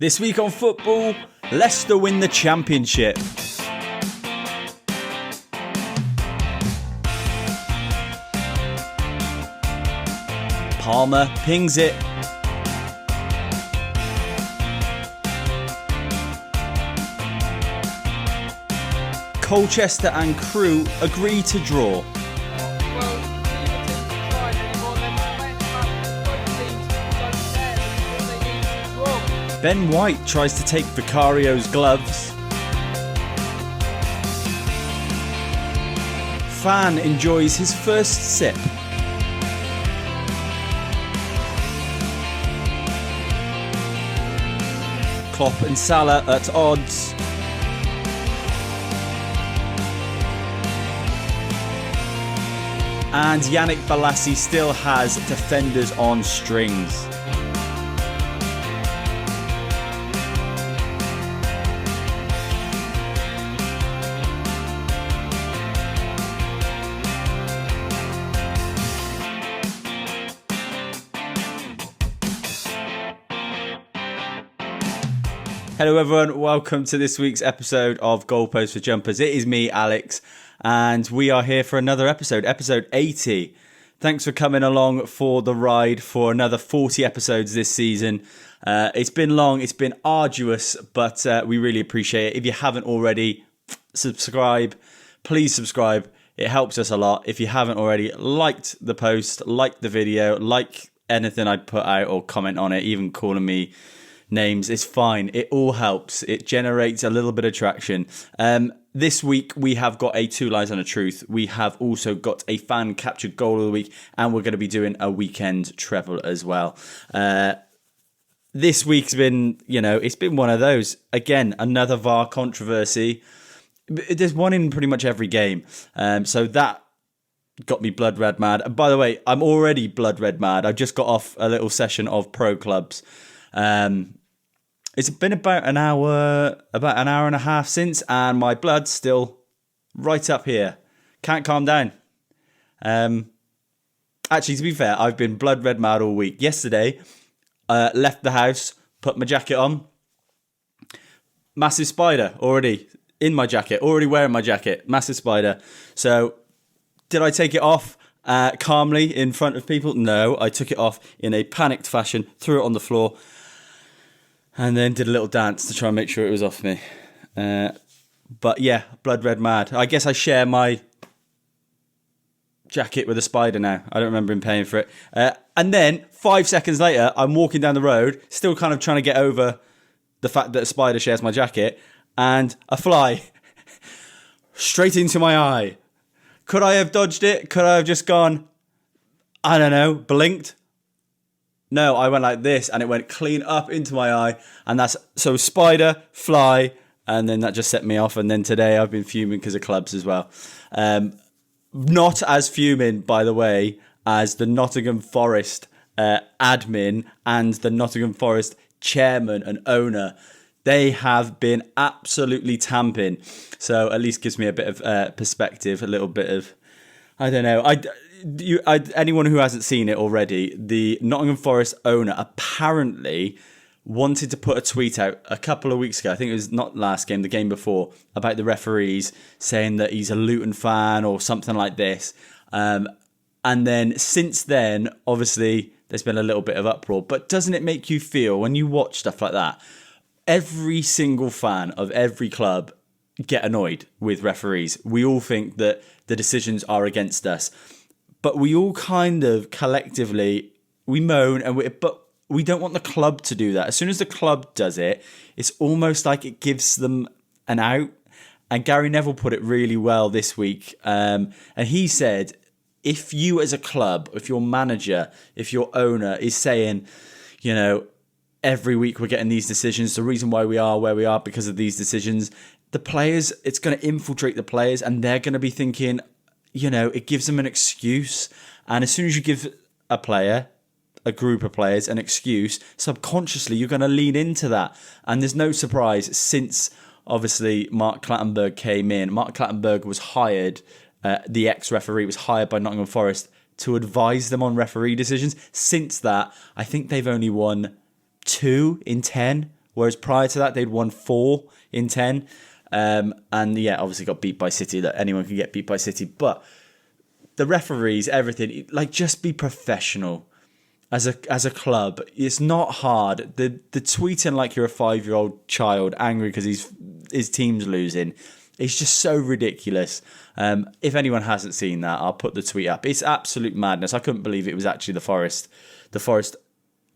This week on football, Leicester win the championship. Palmer pings it. Colchester and Crewe agree to draw. Ben White tries to take Vicario's gloves. Fan enjoys his first sip. Klopp and Salah at odds. And Yannick Bolasie still has defenders on strings. Hello everyone, welcome to this week's episode of Goalposts for Jumpers. It is me, Alex, and we are here for another episode 80. Thanks for coming along for the ride for another 40 episodes this season. It's been long, it's been arduous, but we really appreciate it. If you haven't already, subscribe. Please subscribe. It helps us a lot. If you haven't already, liked the post, liked the video, like anything I put out or comment on it, even calling me names, it's fine. It all helps. It generates a little bit of traction. This week we have got a Two Lies and a Truth. We have also got a fan captured goal of the week, and we're going to be doing a weekend treble as well. This week's been, it's been one of those. Again, another VAR controversy. There's one in pretty much every game. So that got me blood red mad. And by the way, I'm already blood red mad. I just got off a little session of pro clubs. It's been about an hour and a half since, and my blood's still right up here. Can't calm down. Actually, to be fair, I've been blood red mad all week. Yesterday, left the house, put my jacket on. Massive spider already in my jacket, already wearing my jacket. Massive spider. So, did I take it off calmly in front of people? No, I took it off in a panicked fashion, threw it on the floor, and then did a little dance to try and make sure it was off me. But yeah, blood red mad. I guess I share my jacket with a spider now. I don't remember him paying for it. And then 5 seconds later, I'm walking down the road, still kind of trying to get over the fact that a spider shares my jacket, and a fly straight into my eye. Could I have dodged it? Could I have just gone, I don't know, blinked? No, I went like this, and it went clean up into my eye, and that's so spider, fly, and then that just set me off. And then today I've been fuming because of clubs as well. Not as fuming, by the way, as the Nottingham Forest admin and the Nottingham Forest chairman and owner. They have been absolutely tamping, so at least gives me a bit of perspective, a little bit of, I don't know. Anyone who hasn't seen it already, the Nottingham Forest owner apparently wanted to put a tweet out a couple of weeks ago. I think it was not last game, the game before, about the referees, saying that he's a Luton fan or something like this. And then since then, obviously, there's been a little bit of uproar. But doesn't it make you feel, when you watch stuff like that, every single fan of every club get annoyed with referees? We all think that the decisions are against us. But we all kind of collectively, we moan, but we don't want the club to do that. As soon as the club does it, it's almost like it gives them an out. And Gary Neville put it really well this week. And he said, if you as a club, if your manager, if your owner is saying, every week we're getting these decisions, the reason why we are where we are because of these decisions, the players, it's going to infiltrate the players, and they're going to be thinking, it gives them an excuse. And as soon as you give a player, a group of players, an excuse, subconsciously you're going to lean into that. And there's no surprise, since obviously Mark Clattenburg came in. Mark Clattenburg was hired, the ex-referee was hired by Nottingham Forest to advise them on referee decisions. Since that, I think they've only won 2 in 10 whereas prior to that they'd won 4 in 10. And yeah, obviously got beat by City. That anyone can get beat by City, but the referees, everything, like, just be professional as a club. It's not hard. The tweeting like you're a 5-year-old child angry because his team's losing, it's just so ridiculous. If anyone hasn't seen that, I'll put the tweet up. It's absolute madness. I couldn't believe it was actually the Forest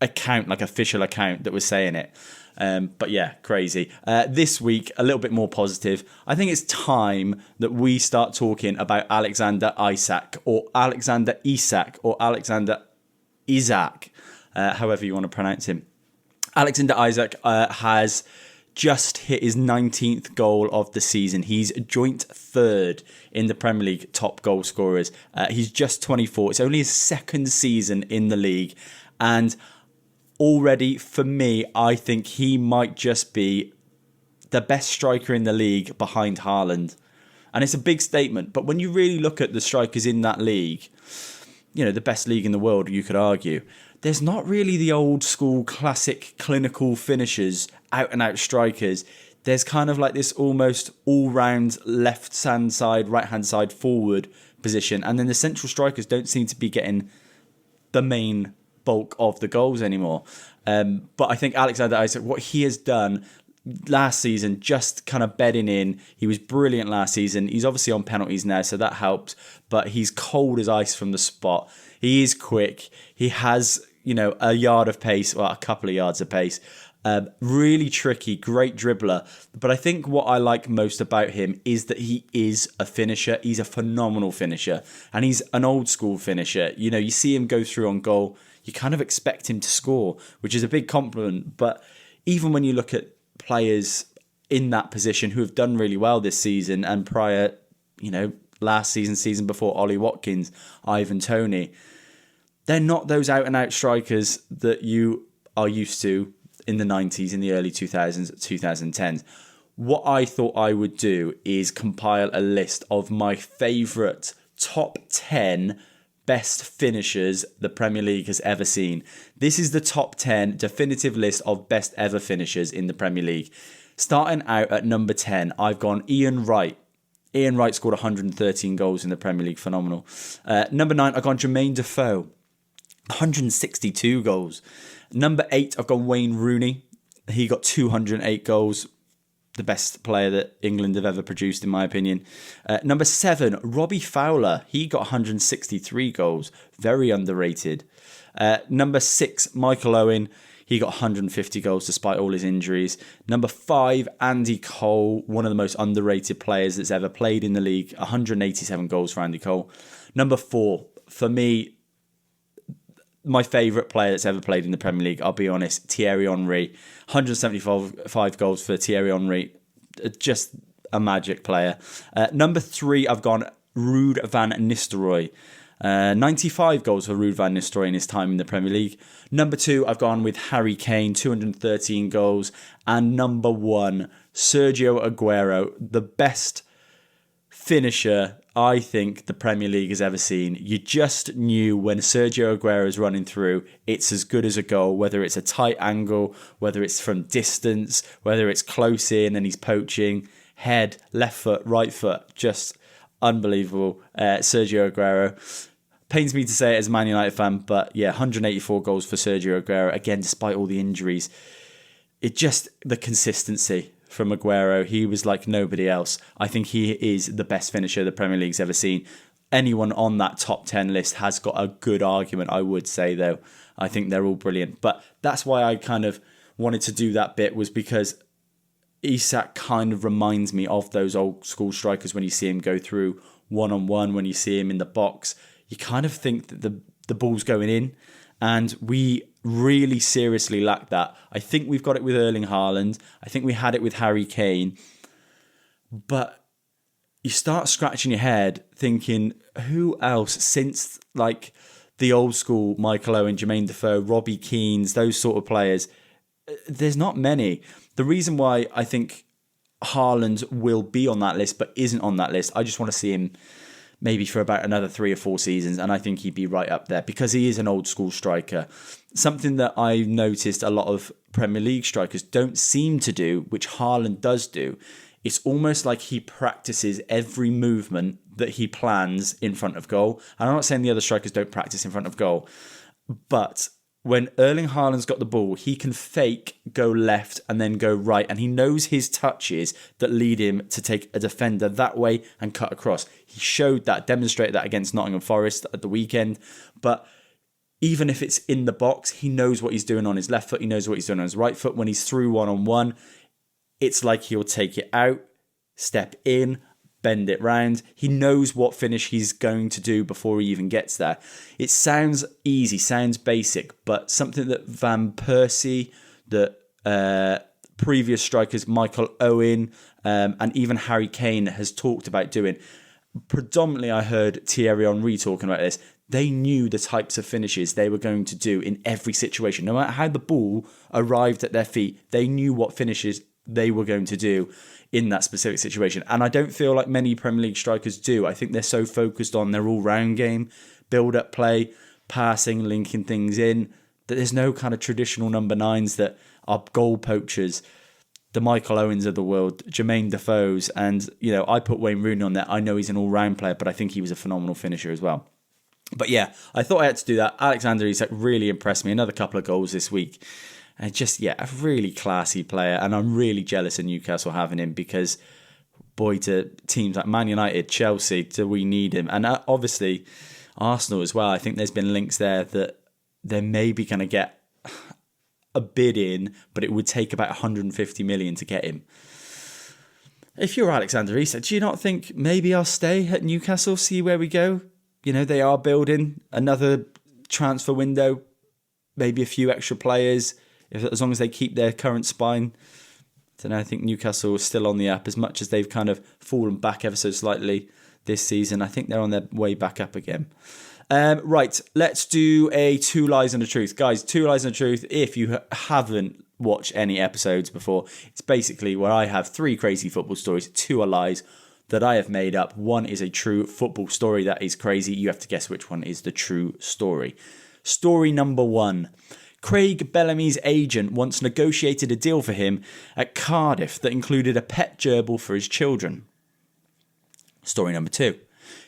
account, like official account, that was saying it. But yeah, crazy. This week, a little bit more positive. I think it's time that we start talking about Alexander Isak, or Alexander Isak, or Alexander Isak, however you want to pronounce him. Alexander Isak has just hit his 19th goal of the season. He's joint third in the Premier League top goal scorers. He's just 24. It's only his second season in the league. And already, for me, I think he might just be the best striker in the league behind Haaland. And it's a big statement, but when you really look at the strikers in that league, you know, the best league in the world, you could argue, there's not really the old school classic clinical finishers, out and out strikers. There's kind of like this almost all-round left-hand side, right-hand side forward position. And then the central strikers don't seem to be getting the main bulk of the goals anymore. But I think Alexander Isak, what he has done last season, just kind of bedding in. He was brilliant last season. He's obviously on penalties now, so that helped. But he's cold as ice from the spot. He is quick. He has, you know, a yard of pace, well, a couple of yards of pace. Really tricky, great dribbler. But I think what I like most about him is that he is a finisher. He's a phenomenal finisher. And he's an old school finisher. You know, you see him go through on goal, you kind of expect him to score, which is a big compliment. But even when you look at players in that position who have done really well this season and prior, you know, last season before, Ollie Watkins, Ivan Toney, they're not those out-and-out strikers that you are used to in the 90s, in the early 2000s, 2010s. What I thought I would do is compile a list of my favourite top 10 best finishers the Premier League has ever seen. This is the top 10 definitive list of best ever finishers in the Premier League. Starting out at number 10, I've gone Ian Wright. Ian Wright scored 113 goals in the Premier League. Phenomenal. Number 9, I've gone Jermaine Defoe. 162 goals. Number 8, I've gone Wayne Rooney. He got 208 goals. The best player that England have ever produced, in my opinion. Number 7, Robbie Fowler. He got 163 goals. Very underrated. Number 6, Michael Owen. He got 150 goals despite all his injuries. Number 5, Andy Cole. One of the most underrated players that's ever played in the league. 187 goals for Andy Cole. Number 4, for me, my favourite player that's ever played in the Premier League, I'll be honest, Thierry Henry. 175 goals for Thierry Henry. Just a magic player. Number 3, I've gone Ruud van Nistelrooy. 95 goals for Ruud van Nistelrooy in his time in the Premier League. Number 2, I've gone with Harry Kane, 213 goals. And number 1, Sergio Aguero, the best finisher I think the Premier League has ever seen. You just knew when Sergio Aguero is running through, it's as good as a goal, whether it's a tight angle, whether it's from distance, whether it's close in and he's poaching, head, left foot, right foot, just unbelievable. Sergio Aguero. Pains me to say it as a Man United fan, but yeah, 184 goals for Sergio Aguero. Again, despite all the injuries, it just, the consistency from Aguero, he was like nobody else. I think he is the best finisher the Premier League's ever seen. Anyone on that top 10 list has got a good argument, I would say, though. I think they're all brilliant. But that's why I kind of wanted to do that bit, was because Isak kind of reminds me of those old school strikers. When you see him go through one-on-one, when you see him in the box, you kind of think that the ball's going in. And we really seriously lack that. I think we've got it with Erling Haaland. I think we had it with Harry Kane. But you start scratching your head thinking, who else since like the old school Michael Owen, Jermaine Defoe, Robbie Keane, those sort of players? There's not many. The reason why I think Haaland will be on that list but isn't on that list, I just want to see him maybe for about another 3 or 4 seasons, and I think he'd be right up there because he is an old school striker. Something that I've noticed a lot of Premier League strikers don't seem to do, which Haaland does do. It's almost like he practices every movement that he plans in front of goal. And I'm not saying the other strikers don't practice in front of goal, but when Erling Haaland's got the ball, he can fake, go left and then go right. And he knows his touches that lead him to take a defender that way and cut across. He showed that, demonstrated that against Nottingham Forest at the weekend. But even if it's in the box, he knows what he's doing on his left foot. He knows what he's doing on his right foot. When he's through one-on-one, it's like he'll take it out, step in, bend it round. He knows what finish he's going to do before he even gets there. It sounds easy, sounds basic, but something that Van Persie, that previous strikers Michael Owen and even Harry Kane has talked about doing. Predominantly, I heard Thierry Henry talking about this. They knew the types of finishes they were going to do in every situation. No matter how the ball arrived at their feet, they knew what finishes they were going to do in that specific situation. And I don't feel like many Premier League strikers do. I think they're so focused on their all-round game, build-up play, passing, linking things in, that there's no kind of traditional number 9s that are goal poachers, the Michael Owens of the world, Jermaine Defoe's. And, I put Wayne Rooney on there. I know he's an all-round player, but I think he was a phenomenal finisher as well. But yeah, I thought I had to do that. Alexander Isak really impressed me. Another couple of goals this week. And just, a really classy player. And I'm really jealous of Newcastle having him because, boy, to teams like Man United, Chelsea, do we need him? And obviously, Arsenal as well. I think there's been links there that they're maybe going to get a bid in, but it would take about 150 million to get him. If you're Alexander Isak, do you not think maybe I'll stay at Newcastle, see where we go? They are building another transfer window, maybe a few extra players. As long as they keep their current spine. I don't know, I think Newcastle is still on the up as much as they've kind of fallen back ever so slightly this season. I think they're on their way back up again. Right, let's do a 2 Lies and a Truth. Guys, 2 Lies and a Truth, if you haven't watched any episodes before, it's basically where I have 3 crazy football stories. 2 are lies that I have made up. 1 is a true football story that is crazy. You have to guess which one is the true story. Story number 1. Craig Bellamy's agent once negotiated a deal for him at Cardiff that included a pet gerbil for his children. Story number 2.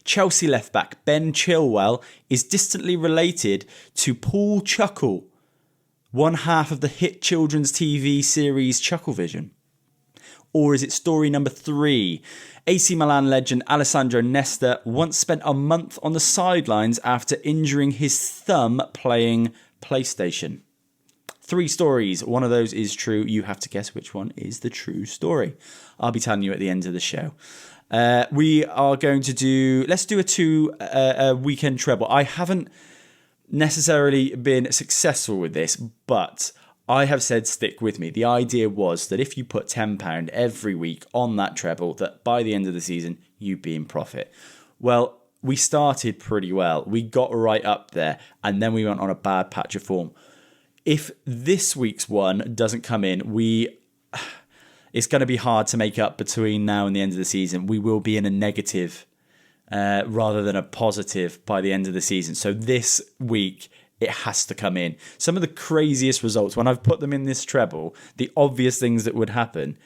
Chelsea left-back Ben Chilwell is distantly related to Paul Chuckle, one half of the hit children's TV series Chucklevision. Or is it story number 3? AC Milan legend Alessandro Nesta once spent a month on the sidelines after injuring his thumb playing PlayStation. 3 stories. One of those is true. You have to guess which one is the true story. I'll be telling you at the end of the show. We are going to let's do a weekend treble. I haven't necessarily been successful with this, but I have said stick with me. The idea was that if you put £10 every week on that treble, that by the end of the season, you'd be in profit. Well, we started pretty well. We got right up there, and then we went on a bad patch of form. If this week's one doesn't come in, it's going to be hard to make up between now and the end of the season. We will be in a negative rather than a positive by the end of the season. So this week, it has to come in. Some of the craziest results, when I've put them in this treble, the obvious things that would happen,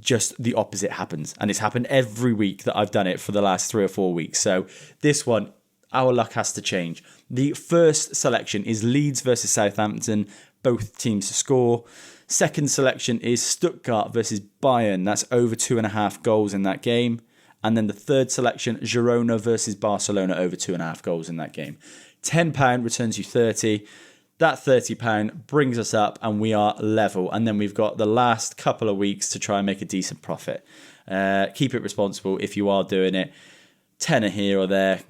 just the opposite happens. And it's happened every week that I've done it for the last 3 or 4 weeks. So this one, our luck has to change. The first selection is Leeds versus Southampton. Both teams to score. Second selection is Stuttgart versus Bayern. That's over 2.5 goals in that game. And then the third selection, Girona versus Barcelona, over 2.5 goals in that game. £10 returns you 30. That £30 brings us up and we are level. And then we've got the last couple of weeks to try and make a decent profit. Keep it responsible if you are doing it. Tenner here or there.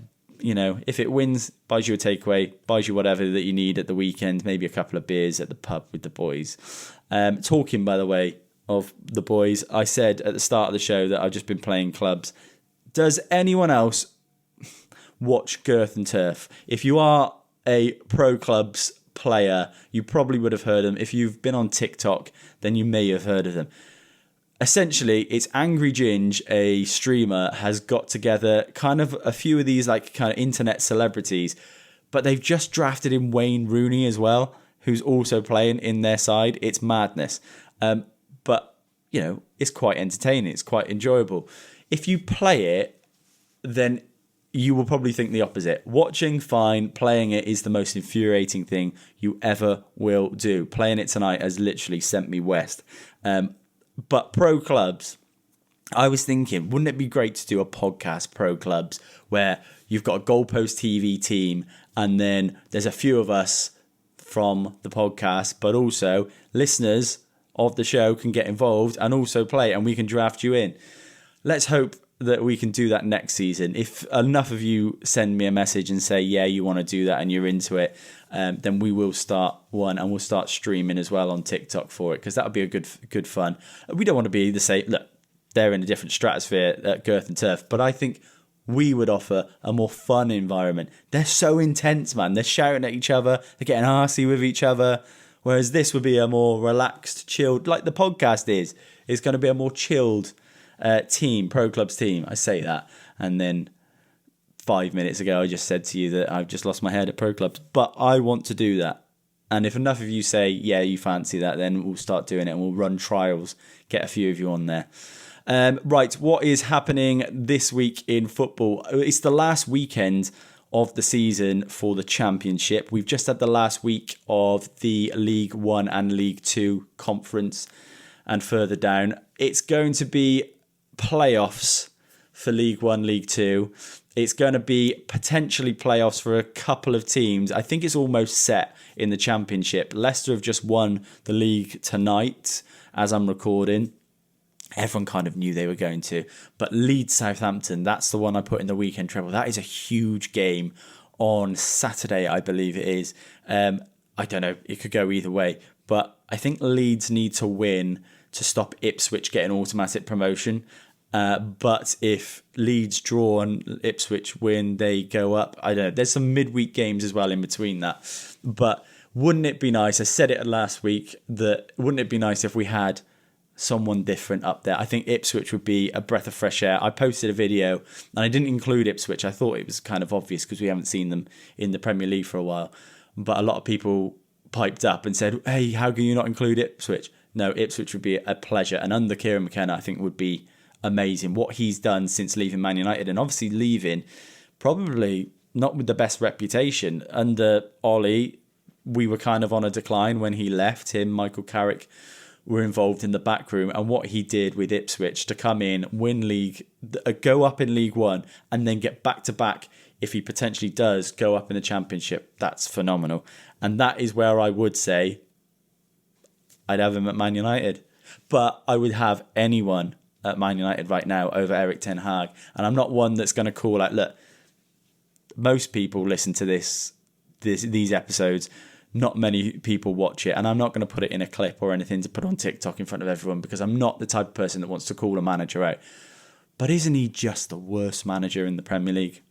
If it wins, buys you a takeaway, buys you whatever that you need at the weekend, maybe a couple of beers at the pub with the boys. Talking, by the way, of the boys, I said at the start of the show that I've just been playing clubs. Does anyone else watch Girth and Turf? If you are a pro clubs player, you probably would have heard them. If you've been on TikTok, then you may have heard of them. essentially, it's Angry Ginge, a streamer, has got together kind of a few of these like kind of internet celebrities, but they've just drafted in Wayne Rooney as well, who's also playing in their side. It's madness. But, you know, it's quite entertaining. It's quite enjoyable. If you play it, then you will probably think the opposite. Watching, fine. Playing it is the most infuriating thing you ever will do. Playing it tonight has literally sent me west. But pro clubs, I was thinking, wouldn't it be great to do a podcast pro clubs where you've got a Goalpost TV team and then there's a few of us from the podcast, but also listeners of the show can get involved and also play, and we can draft you in. Let's hope that we can do that next season. If enough of you send me a message and say, yeah, you want to do that and you're into it, then we will start one, and we'll start streaming as well on TikTok for it, because that would be a good fun. We don't want to be the same. Look, they're in a different stratosphere at Girth and Turf, but I think we would offer a more fun environment. They're so intense, man. They're shouting at each other. They're getting arsey with each other. Whereas this would be a more relaxed, chilled, like the podcast is. It's going to be a more chilled team, pro clubs team. I say that, and then 5 minutes ago I just said to you that I've just lost my head at pro clubs. But I want to do that, and if enough of you say yeah, you fancy that, then we'll start doing it and we'll run trials, get a few of you on there. Right, what is happening this week in football? It's the last weekend of the season for the Championship. We've just had the last week of the League One and League Two conference, and further down it's going to be playoffs for League One, League Two. It's going to be potentially playoffs for a couple of teams. I think it's almost set in the Championship. Leicester have just won the league tonight as I'm recording. Everyone kind of knew they were going to. But Leeds Southampton, that's the one I put in the weekend treble. That is a huge game on Saturday, I believe it is. I don't know. It could go either way. But I think Leeds need to win to stop Ipswich getting automatic promotion. But if Leeds draw and Ipswich win, they go up. I don't know. There's some midweek games as well in between that. But wouldn't it be nice? I said it last week that wouldn't it be nice if we had someone different up there? I think Ipswich would be a breath of fresh air. I posted a video and I didn't include Ipswich. I thought it was kind of obvious because we haven't seen them in the Premier League for a while. But a lot of people piped up and said, hey, how can you not include Ipswich? No, Ipswich would be a pleasure. And under Kieran McKenna, I think would be amazing. What he's done since leaving Man United, and obviously leaving probably not with the best reputation. Under Ollie, we were kind of on a decline when he left. Him, Michael Carrick were involved in the back room, and what he did with Ipswich to come in, win league, go up in League One, and then get back to back if he potentially does go up in the Championship, that's phenomenal. And that is where I would say I'd have him at Man United. But I would have anyone at Man United right now over Erik ten Hag. And I'm not one that's going to call out, look, most people listen to these episodes. Not many people watch it, and I'm not going to put it in a clip or anything to put on TikTok in front of everyone because I'm not the type of person that wants to call a manager out. But isn't he just the worst manager in the Premier League?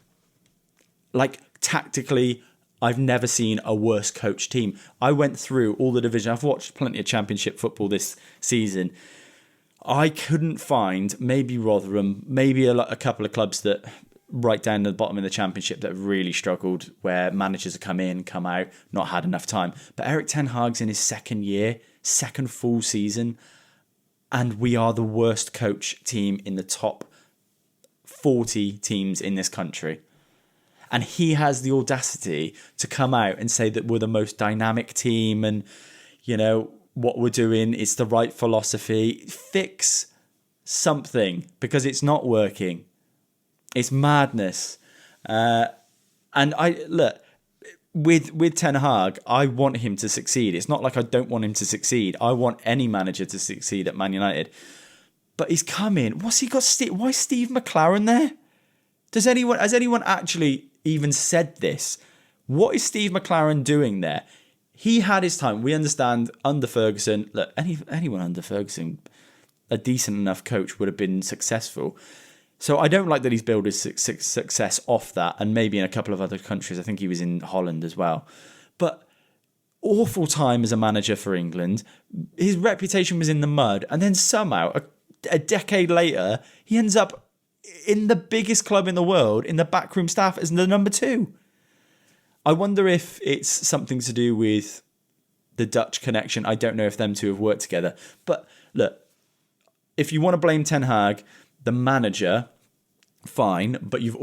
Like, tactically, I've never seen a worse coach team. I went through all the division. I've watched plenty of Championship football this season. I couldn't find, maybe Rotherham, maybe a couple of clubs that right down to the bottom of the Championship that have really struggled, where managers have come in, come out, not had enough time. But Erik ten Hag's in his second year, second full season, and we are the worst coach team in the top 40 teams in this country. And he has the audacity to come out and say that we're the most dynamic team and, you know, what we're doing is the right philosophy. Fix something, because it's not working. It's madness. And I look, with Ten Hag, I want him to succeed. It's not like I don't want him to succeed. I want any manager to succeed at Man United. But he's come in. What's he got? Why is Steve McLaren there? Has anyone actually even said this? What is Steve McLaren doing there? He had his time. We understand under Ferguson. Look, anyone under Ferguson, a decent enough coach would have been successful. So I don't like that he's built his success off that, and maybe in a couple of other countries. I think he was in Holland as well. But awful time as a manager for England. His reputation was in the mud, and then somehow a decade later, he ends up in the biggest club in the world, in the backroom staff as the number 2. I wonder if it's something to do with the Dutch connection. I don't know if them two have worked together. But look, if you want to blame Ten Hag, the manager, fine, but you've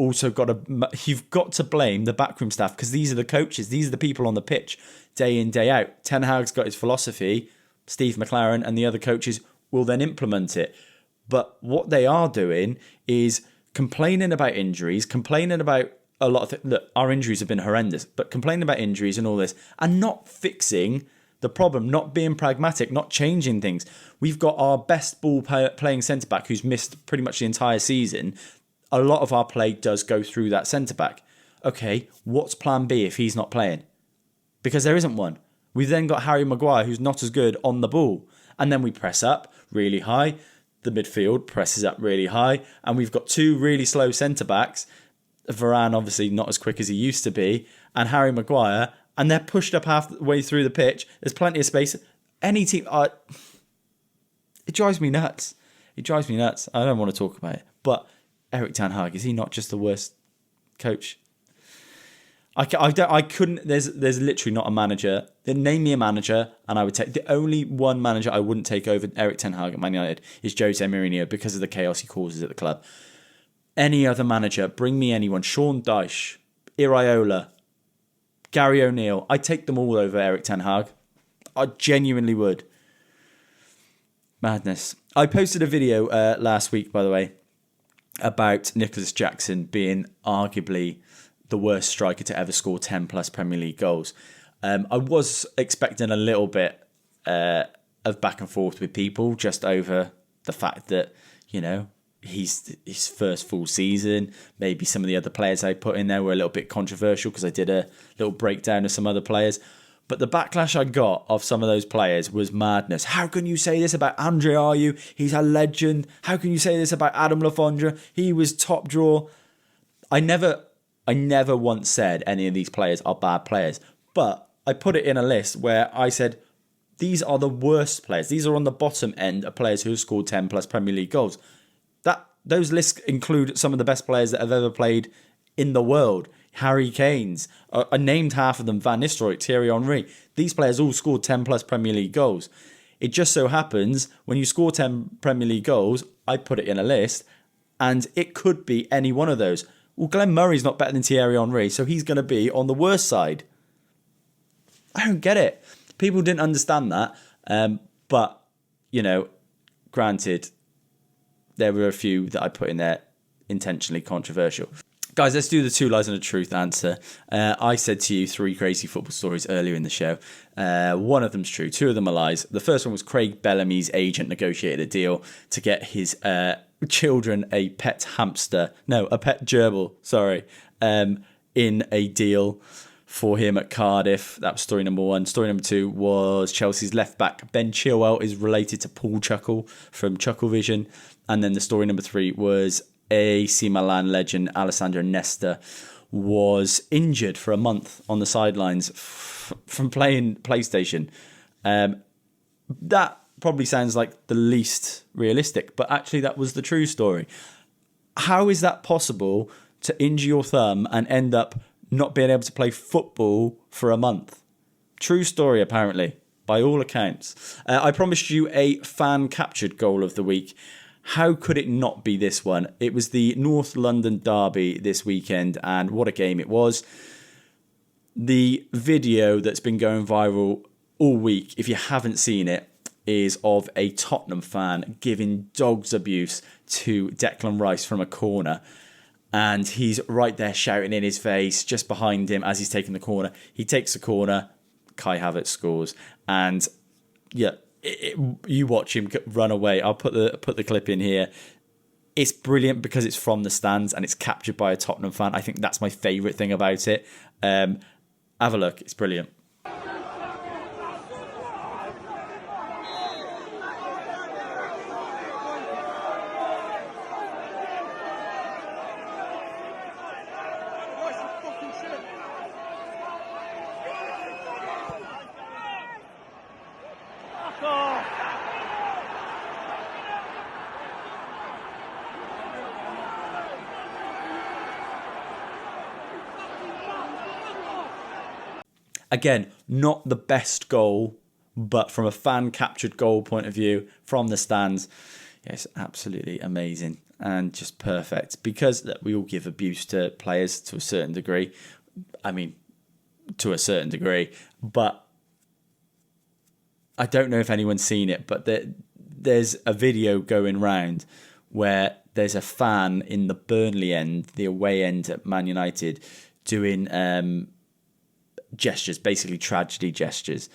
got to blame the backroom staff, because these are the coaches, these are the people on the pitch day in, day out. Ten Hag's got his philosophy, Steve McLaren and the other coaches will then implement it. But what they are doing is complaining about injuries, complaining about a lot of things. Look, our injuries have been horrendous, but complaining about injuries and all this, and not fixing the problem, not being pragmatic, not changing things. We've got our best ball playing centre-back who's missed pretty much the entire season. A lot of our play does go through that centre-back. Okay, what's plan B if he's not playing? Because there isn't one. We've then got Harry Maguire, who's not as good on the ball. And then we press up really high. The midfield presses up really high. And we've got 2 really slow centre-backs. Varane, obviously, not as quick as he used to be. And Harry Maguire. And they're pushed up halfway through the pitch. There's plenty of space. Any team... it drives me nuts. It drives me nuts. I don't want to talk about it. But Erik Ten Hag, is he not just the worst coach? I couldn't. There's literally not a manager. Then name me a manager, and I would take the only one manager I wouldn't take over Erik Ten Hag at Man United is Jose Mourinho, because of the chaos he causes at the club. Any other manager, bring me anyone. Sean Dyche, Iraola, Gary O'Neill. I'd take them all over Erik Ten Hag. I genuinely would. Madness. I posted a video last week, by the way, about Nicholas Jackson being arguably the worst striker to ever score 10 plus Premier League goals. I was expecting a little bit of back and forth with people just over the fact that, you know, he's his first full season. Maybe some of the other players I put in there were a little bit controversial because I did a little breakdown of some other players. But the backlash I got of some of those players was madness. How can you say this about Andre Ayew? He's a legend. How can you say this about Adam Lafondra? He was top draw. I never once said any of these players are bad players. But I put it in a list where I said, these are the worst players. These are on the bottom end of players who have scored 10 plus Premier League goals. Those lists include some of the best players that have ever played in the world. Harry Kane's. I named half of them. Van Nistelrooy, Thierry Henry. These players all scored 10 plus Premier League goals. It just so happens when you score 10 Premier League goals, I put it in a list, and it could be any one of those. Well, Glenn Murray's not better than Thierry Henry, so he's going to be on the worst side. I don't get it. People didn't understand that. But, you know, granted, there were a few that I put in there intentionally controversial. Guys, let's do the 2 lies and a truth answer. I said to you 3 crazy football stories earlier in the show. One of them's true. 2 of them are lies. The first one was Craig Bellamy's agent negotiated a deal to get his children a pet gerbil, in a deal for him at Cardiff. That was story number 1. Story number 2 was Chelsea's left back Ben Chilwell is related to Paul Chuckle from Chucklevision. And then the story number 3 was AC Milan legend Alessandro Nesta was injured for a month on the sidelines from playing PlayStation. That probably sounds like the least realistic, but actually that was the true story. How is that possible to injure your thumb and end up not being able to play football for a month? True story, apparently, by all accounts. I promised you a fan-captured goal of the week. How could it not be this one? It was the North London derby this weekend, and what a game it was. The video that's been going viral all week, if you haven't seen it, is of a Tottenham fan giving dog's abuse to Declan Rice from a corner. And he's right there shouting in his face, just behind him as he's taking the corner. He takes the corner, Kai Havertz scores. And yeah, you watch him run away. I'll put the clip in here. It's brilliant because it's from the stands and it's captured by a Tottenham fan. I think that's my favourite thing about it. Have a look. It's brilliant. Again, not the best goal, but from a fan captured goal point of view, from the stands, it's absolutely amazing and just perfect. Because we all give abuse to players to a certain degree. I mean, to a certain degree, but I don't know if anyone's seen it, but there's a video going round where there's a fan in the Burnley end, the away end at Man United, doing gestures, basically tragedy gestures.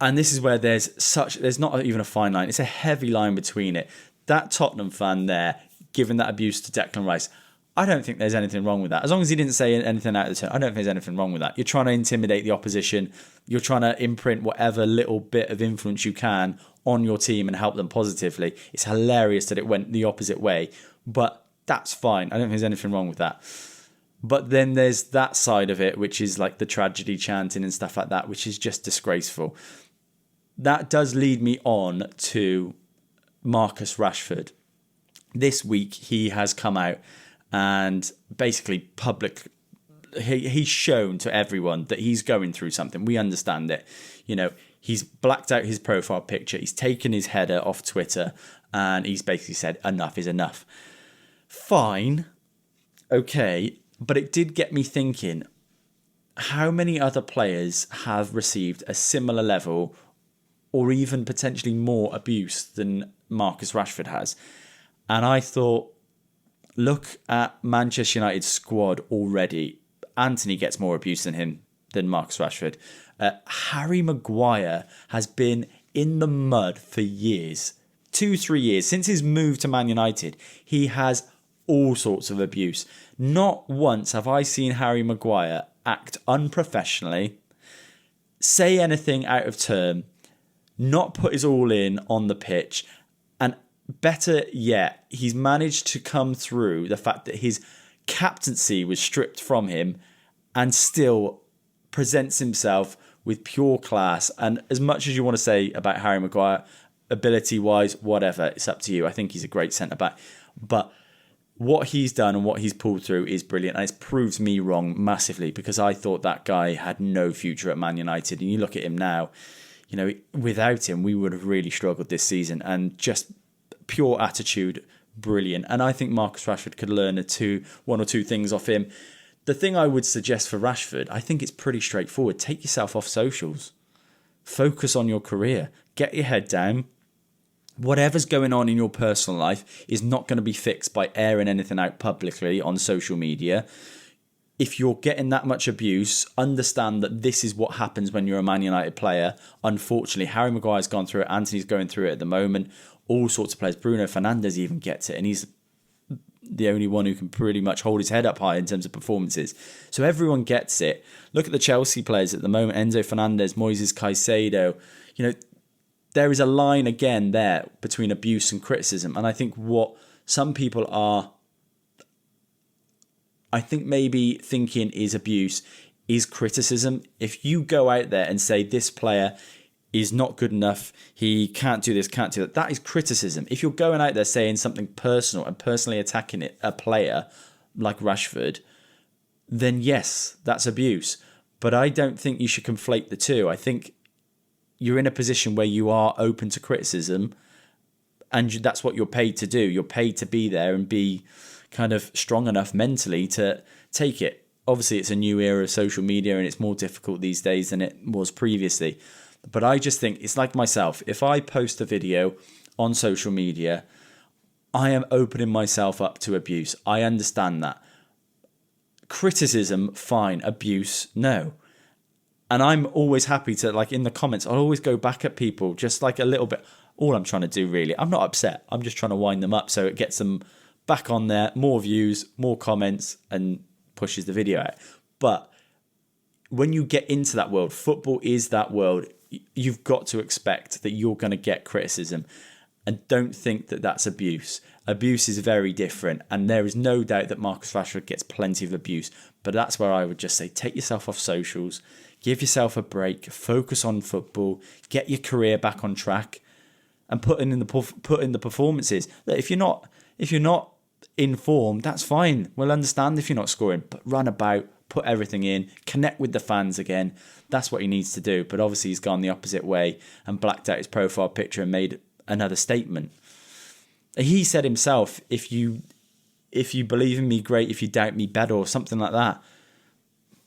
And this is where there's not even a fine line. It's a heavy line between it. That Tottenham fan there, giving that abuse to Declan Rice, I don't think there's anything wrong with that. As long as he didn't say anything out of the turn, I don't think there's anything wrong with that. You're trying to intimidate the opposition. You're trying to imprint whatever little bit of influence you can on your team and help them positively. It's hilarious that it went the opposite way, but that's fine. I don't think there's anything wrong with that. But then there's that side of it, which is like the tragedy chanting and stuff like that, which is just disgraceful. That does lead me on to Marcus Rashford. This week, he has come out and basically he's shown to everyone that he's going through something. We understand it. You know, he's blacked out his profile picture. He's taken his header off Twitter and he's basically said, enough is enough. Fine. Okay. But it did get me thinking, how many other players have received a similar level or even potentially more abuse than Marcus Rashford has? And I thought, look at Manchester United's squad already. Anthony gets more abuse than Marcus Rashford. Harry Maguire has been in the mud for years. 2-3 years. Since his move to Man United, he has all sorts of abuse. Not once have I seen Harry Maguire act unprofessionally, say anything out of turn, not put his all in on the pitch, and better yet, he's managed to come through the fact that his captaincy was stripped from him and still presents himself with pure class. And as much as you want to say about Harry Maguire, ability-wise, whatever, it's up to you. I think he's a great centre-back. But what he's done and what he's pulled through is brilliant. And it's proved me wrong massively because I thought that guy had no future at Man United. And you look at him now, you know, without him, we would have really struggled this season. And just pure attitude, brilliant. And I think Marcus Rashford could learn one or two things off him. The thing I would suggest for Rashford, I think it's pretty straightforward. Take yourself off socials. Focus on your career. Get your head down. Whatever's going on in your personal life is not going to be fixed by airing anything out publicly on social media. If you're getting that much abuse, understand that this is what happens when you're a Man United player. Unfortunately, Harry Maguire's gone through it. Anthony's going through it at the moment. All sorts of players. Bruno Fernandes even gets it, and he's the only one who can pretty much hold his head up high in terms of performances. So everyone gets it. Look at the Chelsea players at the moment. Enzo Fernandez, Moises Caicedo. You know, there is a line again there between abuse and criticism. And I think what some people are, I think maybe thinking is abuse is criticism. If you go out there and say this player is not good enough, he can't do this, can't do that, that is criticism. If you're going out there saying something personal and personally attacking a player like Rashford, then yes, that's abuse. But I don't think you should conflate the two. I think you're in a position where you are open to criticism and that's what you're paid to do. You're paid to be there and be kind of strong enough mentally to take it. Obviously, it's a new era of social media and it's more difficult these days than it was previously. But I just think it's like myself. If I post a video on social media, I am opening myself up to abuse. I understand that. Criticism, fine. Abuse, no. And I'm always happy to, like in the comments, I'll always go back at people just like a little bit. All I'm trying to do really, I'm not upset. I'm just trying to wind them up so it gets them back on there, more views, more comments, and pushes the video out. But when you get into that world, football is that world. You've got to expect that you're going to get criticism, and don't think that that's abuse. Abuse is very different, and there is no doubt that Marcus Rashford gets plenty of abuse, but that's where I would just say take yourself off socials, give yourself a break, focus on football, get your career back on track, and put in the performances. If you're not in form, that's fine. We'll understand if you're not scoring, but run about, put everything in, connect with the fans again. That's what he needs to do. But obviously he's gone the opposite way and blacked out his profile picture and made another statement. He said himself, if you believe in me, great. If you doubt me, better, or something like that.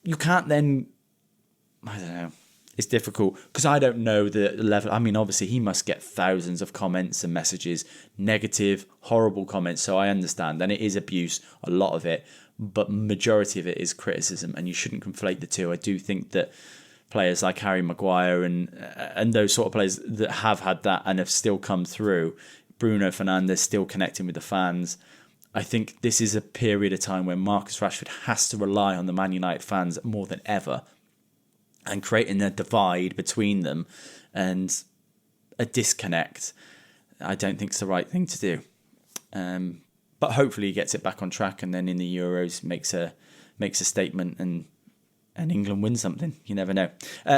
You can't then, I don't know. It's difficult because I don't know the level. I mean, obviously he must get thousands of comments and messages, negative, horrible comments. So I understand, and it is abuse, a lot of it, but majority of it is criticism, and you shouldn't conflate the two. I do think that players like Harry Maguire and those sort of players that have had that and have still come through, Bruno Fernandes still connecting with the fans. I think this is a period of time where Marcus Rashford has to rely on the Man United fans more than ever, and creating a divide between them and a disconnect, I don't think it's the right thing to do. But hopefully he gets it back on track, and then in the Euros makes a statement and England wins something. You never know.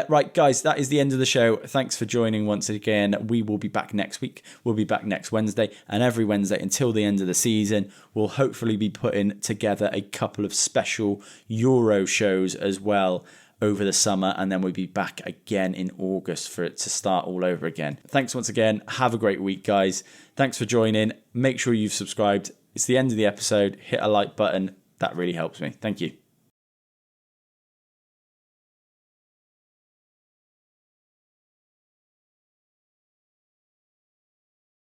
Right, guys, that is the end of the show. Thanks for joining once again. We will be back next week. We'll be back next Wednesday, and every Wednesday until the end of the season. We'll hopefully be putting together a couple of special Euro shows as well over the summer, and then we'll be back again in August for it to start all over again. Thanks once again. Have a great week, guys. Thanks for joining. Make sure you've subscribed. It's the end of the episode. Hit a like button. That really helps me. Thank you.